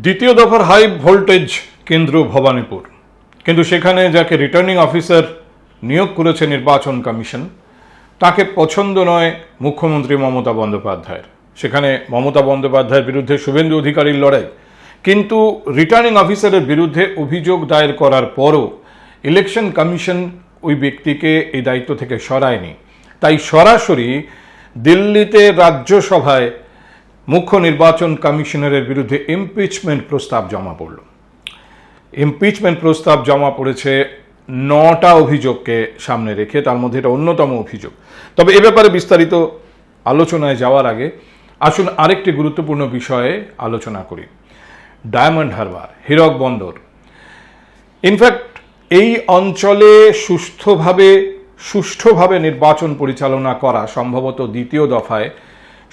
দ্বিতীয় দফার high voltage কেন্দ্র ভবানীপুর, কিন্তু সেখানে যাকে রিটার্নিং অফিসার নিয়োগ করেছে নির্বাচন কমিশন তাকে পছন্দ নয় মুখ্যমন্ত্রী মমতা বন্দ্যোপাধ্যায়ের। সেখানে মমতা বন্দ্যোপাধ্যায়ের বিরুদ্ধে শুভেন্দু অধিকারীর লড়াই, কিন্তু রিটার্নিং অফিসারের বিরুদ্ধে অভিযোগ দায়ের করার পরও ইলেকশন কমিশন ওই ব্যক্তিকে এই দায়িত্ব থেকে সরায়নি। তাই সরাসরি দিল্লিতে রাজ্যসভায় মুখ্য নির্বাচন কমিশনারের বিরুদ্ধে ইমপিচমেন্ট প্রস্তাব জমা পড়ল। ইমপিচমেন্ট প্রস্তাব জমা পড়েছে 9টা অভিযোগকে সামনে রেখে, তার মধ্যে এটা অন্যতম অভিযোগ। তবে এ ব্যাপারে বিস্তারিত আলোচনায় যাওয়ার আগে আসুন আরেকটি গুরুত্বপূর্ণ বিষয়ে আলোচনা করি। ডায়মন্ড হারবার, হীরক বন্দর। ইনফ্যাক্ট এই অঞ্চলে সুষ্ঠুভাবে নির্বাচন পরিচালনা করা সম্ভবত দ্বিতীয় দফায়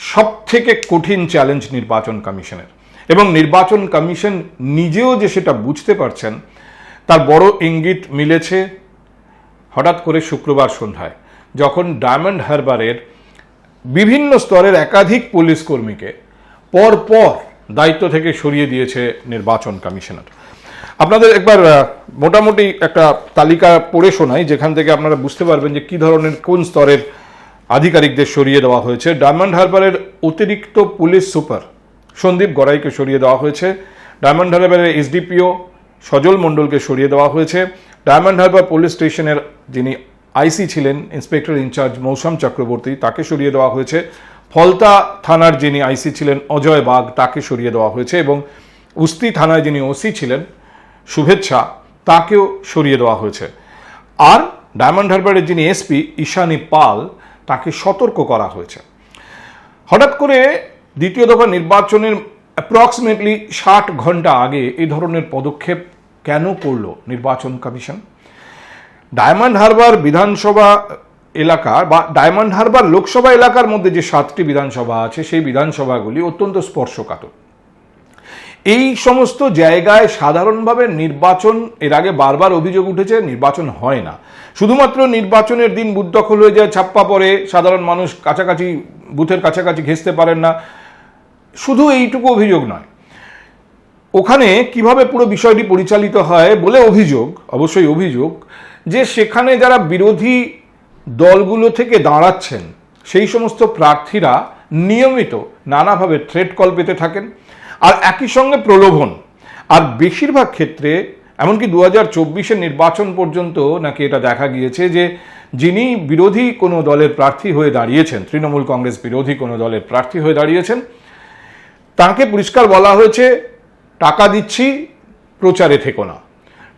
সবথেকে কঠিন চ্যালেঞ্জ নির্বাচন কমিশনের, এবং নির্বাচন কমিশন নিজেও যে সেটা বুঝতে পারছেন তার বড় ইঙ্গিত মিলেছে হঠাৎ করে শুক্রবার সন্ধ্যায়, যখন ডায়মন্ড হারবারের বিভিন্ন স্তরের একাধিক পুলিশ কর্মীকে পরপর দায়িত্ব থেকে সরিয়ে দিয়েছে নির্বাচন কমিশনার। আপনাদের একবার মোটামুটি একটা তালিকা পড়ে শোনাই, যেখান থেকে আপনারা বুঝতে পারবেন যে কি ধরনের কোন স্তরের আধিকারিকদের সরিয়ে দেওয়া হয়েছে। ডায়মন্ড হারবারের অতিরিক্ত পুলিশ সুপার সন্দীপ গড়াইকে সরিয়ে দেওয়া হয়েছে। ডায়মন্ড হারবারের এসডিপিও সজল মণ্ডলকে সরিয়ে দেওয়া হয়েছে। ডায়মন্ড হারবার পুলিশ স্টেশনের যিনি আইসি ছিলেন, ইন্সপেক্টর ইনচার্জ মৌসম চক্রবর্তী, তাকে সরিয়ে দেওয়া হয়েছে। ফলতা থানার যিনি আইসি ছিলেন অজয় বাগ, তাকে সরিয়ে দেওয়া হয়েছে, এবং উস্তি থানায় যিনি ওসি ছিলেন শুভেচ্ছা, তাকেও সরিয়ে দেওয়া হয়েছে। আর ডায়মন্ড হারবারের যিনি এসপি ঈশানী পাল, তাকে সতর্ক করা হয়েছে। হঠাৎ করে দ্বিতীয় দফা নির্বাচনের অ্যাপ্রক্সিমেটলি 60 ঘন্টা আগে এই ধরনের পদক্ষেপ কেন করল নির্বাচন কমিশন? ডায়মন্ড হারবার বিধানসভা এলাকা বা ডায়মন্ড হারবার লোকসভা এলাকার মধ্যে যে 7টি বিধানসভা আছে, সেই বিধানসভাগুলি অত্যন্ত স্পর্শকাতর। এই সমস্ত জায়গায় সাধারণভাবে নির্বাচন, এর আগে বারবার অভিযোগ উঠেছে, নির্বাচন হয় না। শুধুমাত্র নির্বাচনের দিন বুথ দখল হয়ে যায়, ছাপ্পা পড়ে, সাধারণ মানুষ বুথের কাছাকাছি ঘেঁষতে পারেন না, শুধু এইটুকু অভিযোগ নয়। ওখানে কিভাবে পুরো বিষয়টি পরিচালিত হয় বলে অভিযোগ, অবশ্যই অভিযোগ, যে সেখানে যারা বিরোধী দলগুলো থেকে দাঁড়াচ্ছেন সেই সমস্ত প্রার্থীরা নিয়মিত নানাভাবে থ্রেট কল পেতে থাকেন, আর একই সঙ্গে প্রলোভন। আর বেশিরভাগ ক্ষেত্রে এমনকি 2024-এর নির্বাচন পর্যন্ত নাকি এটা দেখা গিয়েছে যে যিনি বিরোধী কোনো দলের প্রার্থী হয়ে দাঁড়িয়েছেন, তৃণমূল কংগ্রেস বিরোধী কোনো দলের প্রার্থী হয়ে দাঁড়িয়েছেন, তাকে পরিষ্কার বলা হয়েছে টাকা দিচ্ছি প্রচারে থেকো না,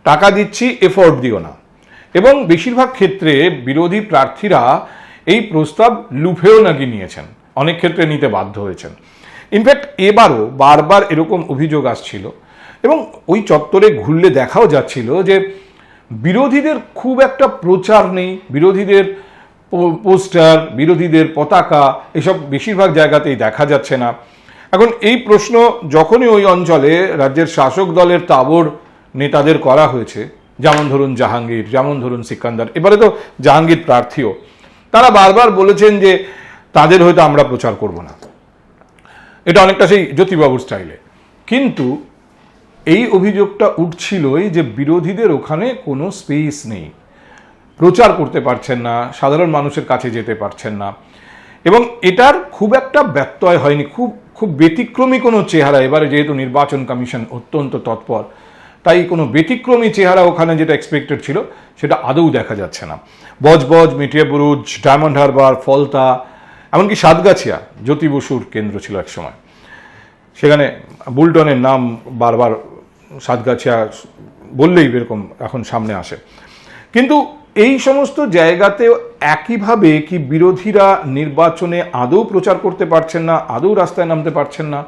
টাকা দিচ্ছি এফোর্ট দিও না। এবং বেশিরভাগ ক্ষেত্রে বিরোধী প্রার্থীরা এই প্রস্তাব লুফেও নাকি নিয়েছেন, অনেক ক্ষেত্রে নিতে বাধ্য হয়েছেন। ইনফ্যাক্ট এবারও বারবার এরকম অভিযোগ আসছিল, এবং ওই চত্বরে ঘুরলে দেখাও যাচ্ছিল যে বিরোধীদের খুব একটা প্রচার নেই, বিরোধীদের পোস্টার, বিরোধীদের পতাকা, এসব বেশিরভাগ জায়গাতেই দেখা যাচ্ছে না। এখন এই প্রশ্ন যখনই ওই অঞ্চলে রাজ্যের শাসক দলের তাবড় নেতাদের করা হয়েছে, যেমন ধরুন জাহাঙ্গীর, যেমন ধরুন সিকান্দার, এবারে তো জাহাঙ্গীর প্রার্থীও, তারা বারবার বলেছেন যে তাদের হয়তো আমরা প্রচার করব না। এটা অনেকটা সেই জ্যোতিবাবুর স্টাইলে। কিন্তু এই অভিযোগটা উঠছিলই যে বিরোধীদের ওখানে কোনো স্পেস নেই, প্রচার করতে পারছেন না, সাধারণ মানুষের কাছে যেতে পারছেন না, এবং এটার খুব একটা ব্যত্যয় হয়নি, খুব ব্যতিক্রমী কোনো চেহারা। এবারে যেহেতু নির্বাচন কমিশন অত্যন্ত তৎপর, তাই কোনো ব্যতিক্রমী চেহারা ওখানে যেটা এক্সপেক্টেড ছিল সেটা আদৌ দেখা যাচ্ছে না। বজবজ, মেটিয়াবুরুজ, ডায়মন্ড হারবার, ফলতা, এমনকি সাতগাছিয়া জ্যোতি বসুর কেন্দ্র ছিল এক সময়, সেখানে বুলটনের নাম বারবার সাতগাছিয়া বললেই এরকম এখন সামনে আসে। কিন্তু এই সমস্ত জায়গাতেও একইভাবে কি বিরোধীরা নির্বাচনে আদৌ প্রচার করতে পারছেন না, আদৌ রাস্তায় নামতে পারছেন না?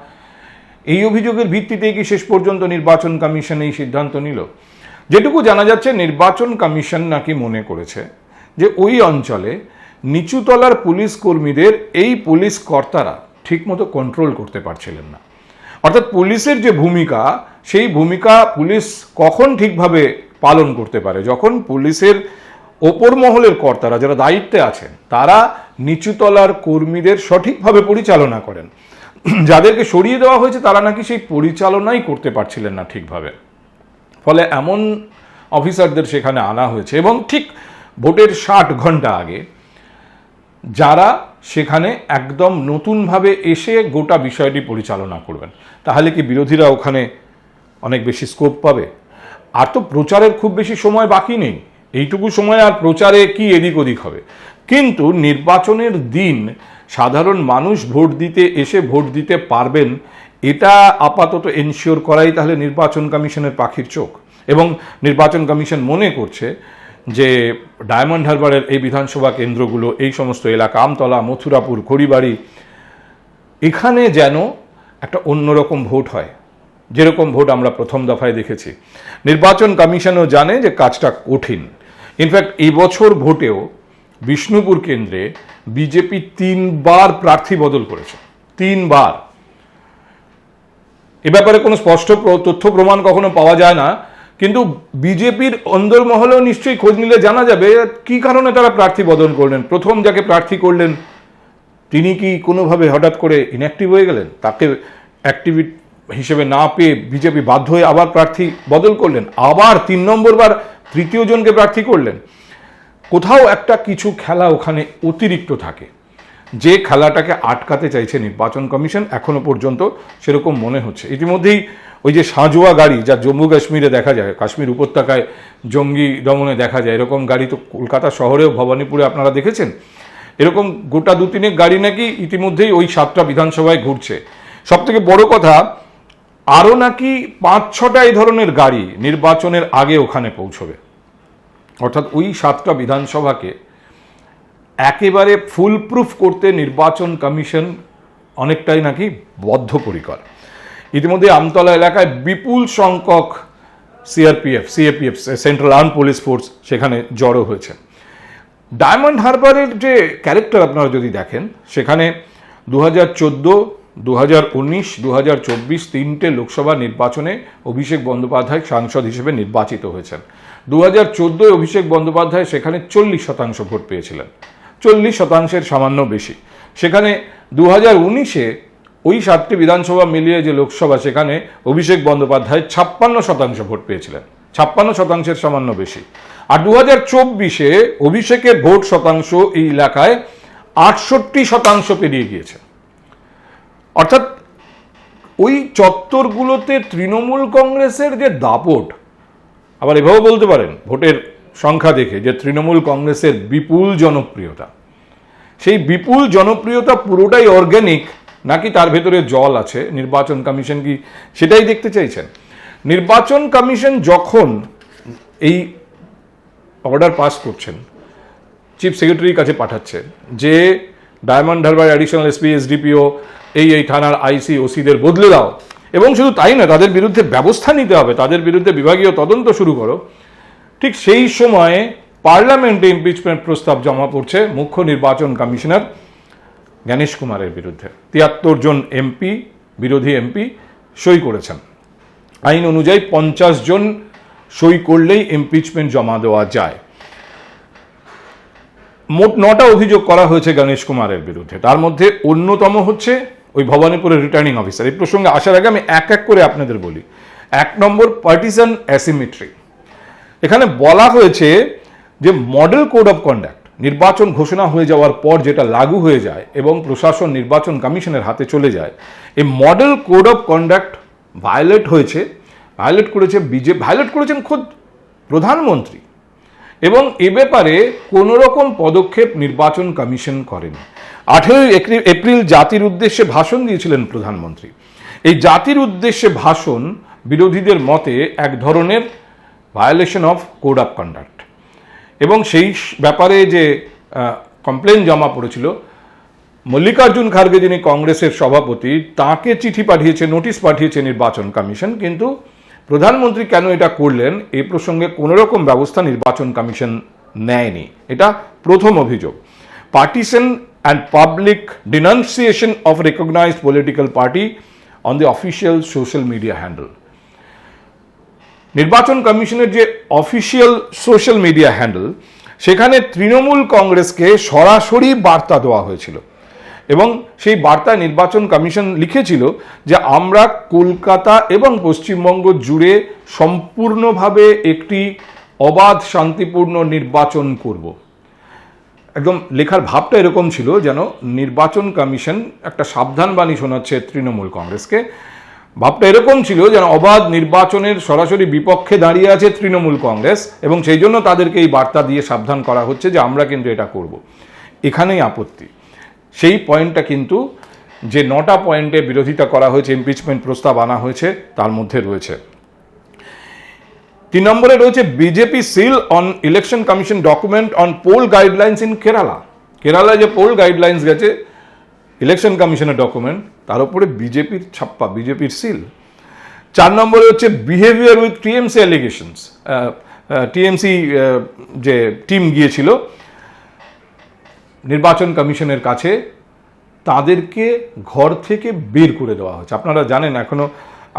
এই অভিযোগের ভিত্তিতে কি শেষ পর্যন্ত নির্বাচন কমিশন এই সিদ্ধান্ত নিল? যেটুকু জানা যাচ্ছে, নির্বাচন কমিশন নাকি মনে করেছে যে ওই অঞ্চলে নিচুতলার পুলিশ কর্মীদের এই পুলিশ কর্তারা ঠিকমতো কন্ট্রোল করতে পারছিলেন না। অর্থাৎ পুলিশের যে ভূমিকা, সেই ভূমিকা পুলিশ কখন ঠিকভাবে পালন করতে পারে? যখন পুলিশের ওপর মহলের কর্তারা যারা দায়িত্বে আছেন তারা নিচুতলার কর্মীদের সঠিকভাবে পরিচালনা করেন, যাদেরকে সরিয়ে দেওয়া হয়েছে তারা নাকি সেই পরিচালনাই করতে পারছিলেন না ঠিকভাবে, ফলে এমন অফিসারদের সেখানে আনা হয়েছে। এবং ঠিক ভোটের 60 ঘন্টা আগে যারা সেখানে একদম নতুনভাবে এসে গোটা বিষয়টি পরিচালনা করবেন, তাহলে কি বিরোধীরা ওখানে অনেক বেশি স্কোপ পাবে? আর তো প্রচারের খুব বেশি সময় বাকি নেই, এইটুকু সময় আর প্রচারে কি এদিক ওদিক হবে। কিন্তু নির্বাচনের দিন সাধারণ মানুষ ভোট দিতে এসে ভোট দিতে পারবেন, এটা আপাতত এনশিওর করাই তাহলে নির্বাচন কমিশনের পাখির চোখ। এবং নির্বাচন কমিশন মনে করছে যে ডায়মন্ড হারবারের এই বিধানসভা কেন্দ্রগুলো, এই সমস্ত এলাকা, আমতলা, মথুরাপুর, খড়িবাড়ি, এখানে যেন একটা অন্যরকম ভোট হয়, যেরকম ভোট আমরা প্রথম দফায় দেখেছি। নির্বাচন কমিশনও জানে যে কাজটা কঠিন। ইনফ্যাক্ট এবছর ভোটেও বিষ্ণুপুর কেন্দ্রে বিজেপি 3 বার প্রার্থী বদল করেছে, 3 বার। এ ব্যাপারে কোনো স্পষ্ট তথ্য প্রমাণ কখনো পাওয়া যায় না, কিন্তু বিজেপির অন্দরমহলেও নিশ্চয়ই খোঁজ নিলে জানা যাবে কি কারণে তারা প্রার্থী বদল করলেন। প্রথম যাকে প্রার্থী করলেন তিনি কি কোনোভাবে হঠাৎ করে ইনঅ্যাক্টিভ হয়ে গেলেন? তাকে অ্যাক্টিভ হিসেবে না পেয়ে বিজেপি বাধ্য হয়ে আবার প্রার্থী বদল করলেন, আবার 3 নম্বর বার তৃতীয় জনকে প্রার্থী করলেন। কোথাও একটা কিছু খেলা ওখানে অতিরিক্ত থাকে, যে খেলাটাকে আটকাতে চাইছে নির্বাচন কমিশন। এখনো পর্যন্ত সেরকম মনে হচ্ছে। ইতিমধ্যেই ওই যে সাঁজোয়া গাড়ি, যা জম্মু কাশ্মীরে দেখা যায়, কাশ্মীর উপত্যকায় জঙ্গি দমনে দেখা যায়, এরকম গাড়ি তো কলকাতা শহরেও ভবানীপুরে আপনারা দেখেছেন। এরকম গোটা 2-3 গাড়ি নাকি ইতিমধ্যেই ওই 7টা বিধানসভায় ঘুরছে। সব থেকে বড় কথা, আরও নাকি 5-6টা এই ধরনের গাড়ি নির্বাচনের আগে ওখানে পৌঁছবে। অর্থাৎ ওই 7টা বিধানসভাকে একেবারে ফুলপ্রুফ করতে নির্বাচন কমিশন অনেকটাই নাকি বদ্ধপরিকর। ইতিমধ্যে আমতলা এলাকায় বিপুল সংখ্যক CRPF, central arm police force সেখানে জড়ো হয়েছে। ডায়মন্ড হারবারের যে ক্যারেক্টার আপনারা যদি দেখেন, সেখানে 2014, 2019, 2024 3টে লোকসভা নির্বাচনে অভিষেক বন্দ্যোপাধ্যায় সাংসদ হিসেবে নির্বাচিত হয়েছেন। 2014 অভিষেক বন্দ্যোপাধ্যায় সেখানে 40% ভোট পেয়েছিলেন, 40%-এর সামান্য বেশি। সেখানে 2019-এ ওই 7টি বিধানসভা মিলিয়ে যে লোকসভা, সেখানে অভিষেক বন্দ্যোপাধ্যায় 56% ভোট পেয়েছিলেন, 56%-এর সামান্য বেশি। আর 2024-এ অভিষেকের ভোট শতাংশ এই এলাকায় 68% পেরিয়ে গিয়েছে। অর্থাৎ ওই চত্বরগুলোতে তৃণমূল কংগ্রেসের যে দাপট, আবার এভাবে বলতে পারেন ভোটের সংখ্যা দেখে যে তৃণমূল কংগ্রেসের বিপুল জনপ্রিয়তা, সেই বিপুল জনপ্রিয়তা পুরোটাই অর্গ্যানিক নাকি তার ভেতরে জল আছে, নির্বাচন কমিশন কি সেটাই দেখতে চাইছেন। নির্বাচন কমিশন যখন এই অর্ডার পাস করছেন, চিফ সেক্রেটারির কাছে পাঠাচ্ছে যে diamond Harbour additional SP, SDPO, এই থানার আইসি, ওসিদের বদলে দাও, এবং শুধু তাই না, তাদের বিরুদ্ধে ব্যবস্থা নিতে হবে, তাদের বিরুদ্ধে বিভাগীয় তদন্ত শুরু করো, ঠিক সেই সময়ে পার্লামেন্টে ইমপিচমেন্ট প্রস্তাব জমা পড়ছে মুখ্য নির্বাচন কমিশনার গণেশ কুমারের বিরুদ্ধে। 73 জন এমপি, বিরোধী এমপি সই করেছেন। আইন অনুযায়ী 50 জন সই করলেই ইমপিচমেন্ট জমা দেওয়া যায়। মোট 9টা অভিযোগ করা হয়েছে গণেশ কুমারের বিরুদ্ধে। তার মধ্যে অন্যতম হচ্ছে ওই ভবানীপুরের রিটার্নিং অফিসার। এই প্রসঙ্গে আসার আগে আমি এক এক করে আপনাদের বলি। 1 নম্বর, পার্টিসান অ্যাসিমেট্রি। এখানে বলা হয়েছে যে মডেল কোড অফ কন্ডাক্ট নির্বাচন ঘোষণা হয়ে যাওয়ার পর যেটা লাগু হয়ে যায় এবং প্রশাসন নির্বাচন কমিশনের হাতে চলে যায়, এই model code of conduct violate করেছেন খোদ প্রধানমন্ত্রী, এবং এ ব্যাপারে কোনো রকম পদক্ষেপ নির্বাচন কমিশন করেনি। 18 এপ্রিল জাতির উদ্দেশ্যে ভাষণ দিয়েছিলেন প্রধানমন্ত্রী। এই জাতির উদ্দেশ্যে ভাষণ বিরোধীদের মতে এক ধরনের violation of code of conduct, এবং সেই ব্যাপারে যে কমপ্লেন জমা পড়েছিল, মল্লিকার্জুন খার্গে যিনি কংগ্রেসের সভাপতি, তাকে চিঠি পাঠিয়েছে, নোটিশ পাঠিয়েছে নির্বাচন কমিশন, কিন্তু প্রধানমন্ত্রী কেন এটা করলেন এই প্রসঙ্গে কোনো রকম ব্যবস্থা নির্বাচন কমিশন নেয়নি। এটা প্রথম অভিযোগ। Partisan and public denunciation of recognised political party on the official social media handle. নির্বাচন কমিশনের যে অফিসিয়াল সোশ্যাল মিডিয়া হ্যান্ডেল, সেখানে তৃণমূল কংগ্রেসকে সরাসরি বার্তা দেওয়া হয়েছিল এবং সেই বার্তায় নির্বাচন কমিশন লিখেছিল যে আমরা কলকাতা এবং পশ্চিমবঙ্গ জুড়ে সম্পূর্ণভাবে একটি অবাধ শান্তিপূর্ণ নির্বাচন করব। একদম লেখার ভাবটা এরকম ছিল যেন নির্বাচন কমিশন একটা সাবধান বাণী শোনাচ্ছে তৃণমূল কংগ্রেসকে। ভাবটা এরকম ছিল যেন অবাধ নির্বাচনের সরাসরি বিপক্ষে দাঁড়িয়ে আছে তৃণমূল কংগ্রেস এবং সেই জন্য তাদেরকে এই বার্তা দিয়ে সাবধান করা হচ্ছে যে আমরা কিন্তু এটা করব। এখানেই আপত্তি। সেই পয়েন্টটা কিন্তু যে 9টা পয়েন্টে বিরোধিতা করা হয়েছে, ইমপিচমেন্ট প্রস্তাব আনা হয়েছে, তার মধ্যে রয়েছে 3 নম্বরে রয়েছে BJP seal on election commission document on poll guidelines in Kerala. কেরালায় যে পোল গাইডলাইন্স গেছে ইলেকশন কমিশনের ডকুমেন্ট, তার উপরে বিজেপির ছাপ্পা, বিজেপির সিল। 4 নম্বরে হচ্ছে behaviour with TMC allegations. TMC যে টিম গিয়েছিল নির্বাচন কমিশনের কাছে, তাদেরকে ঘর থেকে বের করে দেওয়া হয়েছে। আপনারা জানেন, এখনো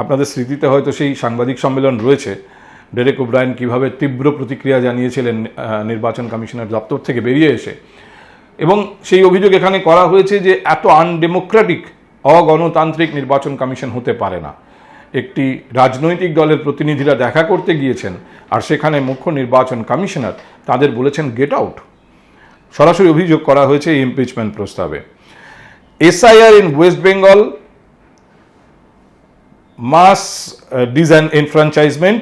আপনাদের স্মৃতিতে হয়তো সেই সাংবাদিক সম্মেলন রয়েছে, ডেরেক ওব্রায়েন কিভাবে তীব্র প্রতিক্রিয়া জানিয়েছিলেন নির্বাচন কমিশনের দপ্তর থেকে বেরিয়ে এসে। এবং সেই অভিযোগ এখানে করা হয়েছে যে এত আনডেমোক্রেটিক, অগণতান্ত্রিক নির্বাচন কমিশন হতে পারে না। একটি রাজনৈতিক দলের প্রতিনিধিরা দেখা করতে গিয়েছেন আর সেখানে মুখ্য নির্বাচন কমিশনার তাদের বলেছেন গেট আউট। সরাসরি অভিযোগ করা হয়েছে এই ইমপিচমেন্ট প্রস্তাবে। SIR in West Bengal, mass disenfranchisement,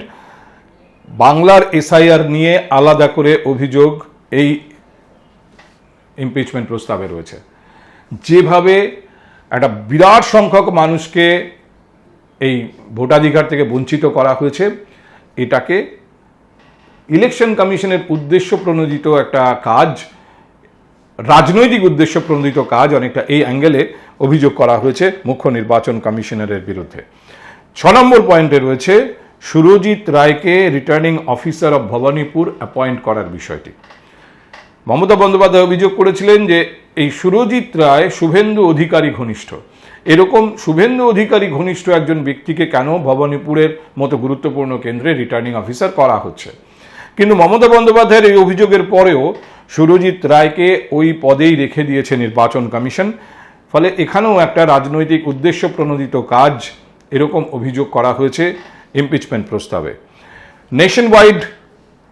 বাংলার এসআইআর নিয়ে আলাদা করে অভিযোগ এই ইমপিচমেন্ট প্রস্তাবে রয়েছে। যেভাবে একটা বিরাট সংখ্যক মানুষকে এই ভোটাধিকার থেকে বঞ্চিত করা হয়েছে, এটাকে ইলেকশন কমিশনের উদ্দেশ্য প্রণোদিত একটা কাজ, রাজনৈতিক উদ্দেশ্য প্রণোদিত কাজ, অনেকটা এই অ্যাঙ্গেলে অভিযোগ করা হয়েছে মুখ্য নির্বাচন কমিশনারের বিরুদ্ধে। 6 নম্বর পয়েন্টে রয়েছে সুরজিৎ রায়কে returning officer of Bhabanipur appoint করার বিষয়টি। মমতা বন্দ্যোপাধ্যায় অভিযোগ করেছিলেন যে এই সুরজিৎ রায় শুভেন্দু অধিকারী ঘনিষ্ঠ। এরকম শুভেন্দু অধিকারী ঘনিষ্ঠ একজন ব্যক্তিকে কেন ভবানীপুরের মতো গুরুত্বপূর্ণ কেন্দ্রে রিটার্নিং অফিসার করা হচ্ছে? কিন্তু মমতা বন্দ্যোপাধ্যায়ের এই অভিযোগের পরেও সুরজিৎ রায়কে ওই পদেই রেখে দিয়েছে নির্বাচন কমিশন। ফলে এখানেও একটা রাজনৈতিক উদ্দেশ্য প্রণোদিত কাজ, এরকম অভিযোগ করা হয়েছে ইমপিচমেন্ট প্রস্তাবে। নেশন ওয়াইড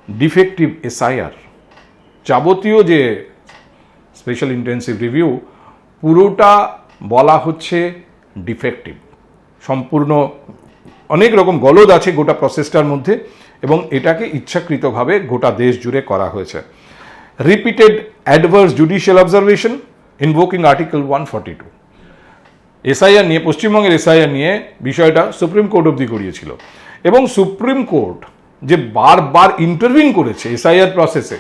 ডিফেক্টিভ এসআইআর, যাবতীয় যে স্পেশাল ইন্টেন্সিভ রিভিউ, পুরোটা বলা হচ্ছে ডিফেক্টিভ। সম্পূর্ণ অনেক রকম গলদ আছে গোটা প্রসেসটার মধ্যে এবং এটাকে ইচ্ছাকৃতভাবে গোটা দেশ জুড়ে করা হয়েছে। Repeated adverse judicial observation invoking article 142। SIR নিয়ে, পশ্চিমবঙ্গের এসআইআর নিয়ে বিষয়টা সুপ্রিম কোর্ট অবধি গড়িয়েছিল এবং সুপ্রিম কোর্ট যে বারবার ইন্টারভিন করেছে এসআইআর প্রসেসে,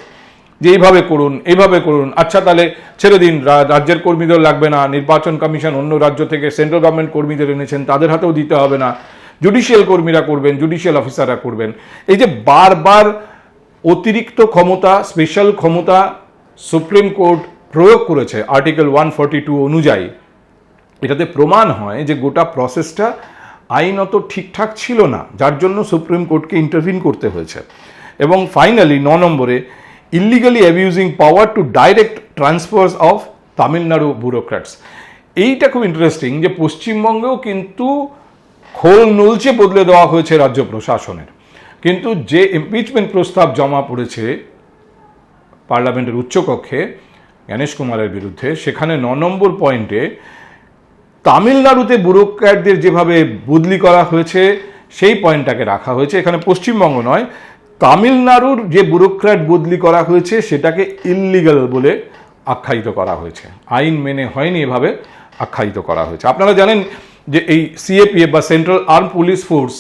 যে এইভাবে করুন, এইভাবে করুন, আচ্ছা তাহলে ছেড়ে দিন, রাজ্যের কর্মীদের লাগবে না, নির্বাচন কমিশন অন্য রাজ্য থেকে সেন্ট্রাল গভর্নমেন্ট কর্মীদের এনেছেন, তাদের হাতেও দিতে হবে না, জুডিশিয়াল কর্মীরা করবেন, জুডিশিয়াল অফিসাররা করবেন। এই যে বারবার অতিরিক্ত ক্ষমতা, স্পেশাল ক্ষমতা সুপ্রিম কোর্ট প্রয়োগ করেছে আর্টিকেল 142 অনুযায়ী, এটাতে প্রমাণ হয় যে গোটা প্রসেসটা আইনত ঠিকঠাক ছিল না, যার জন্য সুপ্রিম কোর্টকে ইন্টারভিন করতে হয়েছে। এবং ফাইনালি 9 নম্বরে illegally abusing power to direct transfers of Tamil Nadu bureaucrats. এইটা খুব ইন্টারেস্টিং যে পশ্চিমবঙ্গেও কিন্তু খোল নলচে বদলে দেওয়া হয়েছে রাজ্য প্রশাসনের, কিন্তু যে ইমপিচমেন্ট প্রস্তাব জমা পড়েছে পার্লামেন্টের উচ্চকক্ষে গণেশ কুমারের বিরুদ্ধে, সেখানে 9 নম্বর পয়েন্টে তামিলনাড়ুতে ব্যুরোক্র্যাটদের যেভাবে বদলি করা হয়েছে সেই পয়েন্টটাকে রাখা হয়েছে। এখানে পশ্চিমবঙ্গ নয়, তামিলনাড়ুর যে ব্যুরোক্র্যাট বদলি করা হয়েছে সেটাকে ইললিগাল বলে আখ্যায়িত করা হয়েছে, আইন মেনে হয়নি এভাবে আখ্যায়িত করা হয়েছে। আপনারা জানেন যে এই সিএপিএফ বা সেন্ট্রাল আর্ম পুলিশ ফোর্স,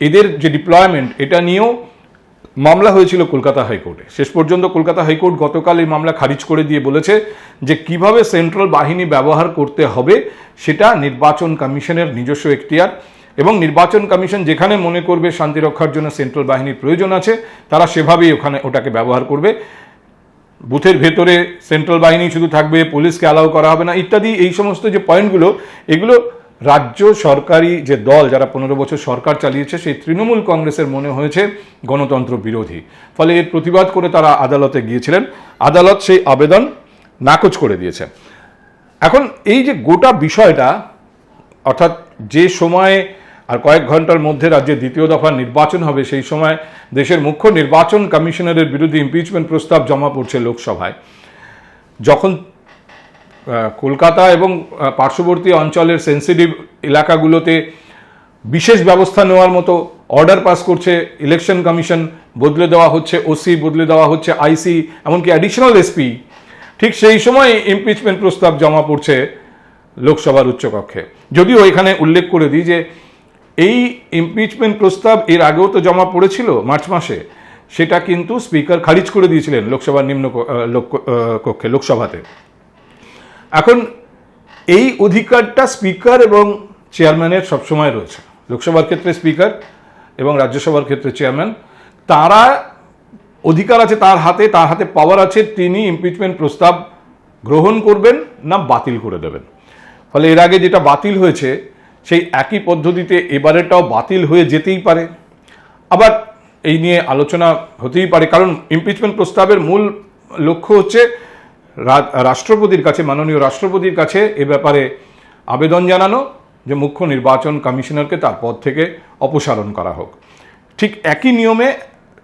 এদের যে ডিপ্লয়মেন্ট, এটা নিয়েও মামলা হয়েছিল কলকাতা হাইকোর্টে। শেষ পর্যন্ত কলকাতা হাইকোর্ট গতকাল এই মামলা খারিজ করে দিয়ে বলেছে যে কিভাবে সেন্ট্রাল বাহিনী ব্যবহার করতে হবে সেটা নির্বাচন কমিশনের নিজস্ব এখতিয়ার, এবং নির্বাচন কমিশন যেখানে মনে করবে শান্তি রক্ষার জন্য সেন্ট্রাল বাহিনীর প্রয়োজন আছে তারা সেভাবেই ওটাকে ব্যবহার করবে। বুথের ভেতরে সেন্ট্রাল বাহিনী শুধু থাকবে, পুলিশকে অ্যালাউ করা হবে না ইত্যাদি, এই সমস্ত যে পয়েন্টগুলো, এগুলো রাজ্য সরকারি যে দল যারা 15 বছর সরকার চালিয়েছে সেই তৃণমূল কংগ্রেসের মনে হয়েছে গণতন্ত্র বিরোধী। ফলে এর প্রতিবাদ করে তারা আদালতে গিয়েছিলেন, আদালত সেই আবেদন নাকচ করে দিয়েছে। এখন এই যে গোটা বিষয়টা, অর্থাৎ যে সময়ে আর কয়েক ঘন্টার মধ্যে রাজ্যে দ্বিতীয় দফার নির্বাচন হবে, সেই সময় দেশের মুখ্য নির্বাচন কমিশনারের বিরুদ্ধে ইমপিচমেন্ট প্রস্তাব জমা পড়ছে লোকসভায়, যখন কলকাতা এবং পার্শ্ববর্তী অঞ্চলের সেন্সিটিভ এলাকাগুলোতে বিশেষ ব্যবস্থা নেওয়ার মতো অর্ডার পাস করছে ইলেকশন কমিশন, বদলে দেওয়া হচ্ছে ওসি, বদলে দেওয়া হচ্ছে আইসি, এমনকি অ্যাডিশনাল এসপি, ঠিক সেই সময় ইমপিচমেন্ট প্রস্তাব জমা পড়ছে লোকসভার উচ্চকক্ষে। যদিও এখানে উল্লেখ করে দিই যে এই ইমপিচমেন্ট প্রস্তাব এর আগেও তো জমা পড়েছিল মার্চ মাসে, সেটা কিন্তু স্পিকার খারিজ করে দিয়েছিলেন লোকসভার নিম্ন কক্ষে, লোকসভাতে। এখন এই অধিকারটা স্পিকার এবং চেয়ারম্যানের সবসময় রয়েছে, লোকসভার ক্ষেত্রে স্পিকার এবং রাজ্যসভার ক্ষেত্রে চেয়ারম্যান, তারা অধিকার আছে তার হাতে পাওয়ার আছে, তিনি ইমপিচমেন্ট প্রস্তাব গ্রহণ করবেন না বাতিল করে দেবেন। ফলে এর আগে যেটা বাতিল হয়েছে সেই একই পদ্ধতিতে এবারেটাও বাতিল হয়ে যেতেই পারে। আবার এই নিয়ে আলোচনা হতেই পারে, কারণ ইমপিচমেন্ট প্রস্তাবের মূল লক্ষ্য হচ্ছে রাষ্ট্রপতির কাছে, মাননীয় রাষ্ট্রপতির কাছে এ ব্যাপারে আবেদন জানানো যে মুখ্য নির্বাচন কমিশনারকে তার পদ থেকে অপসারণ করা হোক। ঠিক একই নিয়মে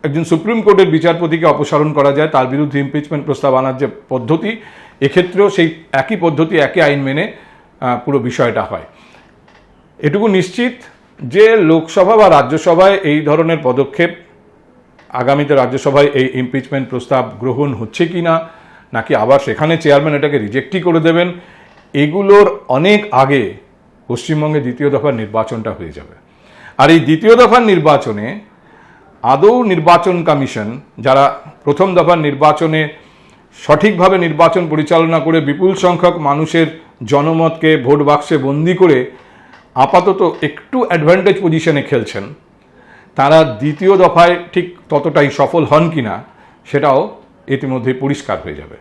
একজন সুপ্রিম কোর্টের বিচারপতিকে অপসারণ করা যায়, তার বিরুদ্ধে ইমপিচমেন্ট প্রস্তাব আনার যে পদ্ধতি, এক্ষেত্রেও সেই একই পদ্ধতি, একই আইন মেনে পুরো বিষয়টা হয়। এটুকু নিশ্চিত যে লোকসভা বা রাজ্যসভায় এই ধরনের পদক্ষেপ, আগামীতে রাজ্যসভায় এই ইমপিচমেন্ট প্রস্তাব গ্রহণ হচ্ছে কি না, নাকি আবার সেখানে চেয়ারম্যান এটাকে রিজেক্টই করে দেবেন, এগুলোর অনেক আগে পশ্চিমবঙ্গে দ্বিতীয় দফার নির্বাচনটা হয়ে যাবে। আর এই দ্বিতীয় দফার নির্বাচনে আদৌ নির্বাচন কমিশন, যারা প্রথম দফার নির্বাচনে সঠিকভাবে নির্বাচন পরিচালনা করে বিপুল সংখ্যক মানুষের জনমতকে ভোট বাক্সে বন্দি করে আপাতত একটু অ্যাডভান্টেজ পজিশনে খেলছেন, তারা দ্বিতীয় দফায় ঠিক ততটাই সফল হন কিনা সেটাও ইতিমধ্যে পরিষ্কার হয়ে যাবে।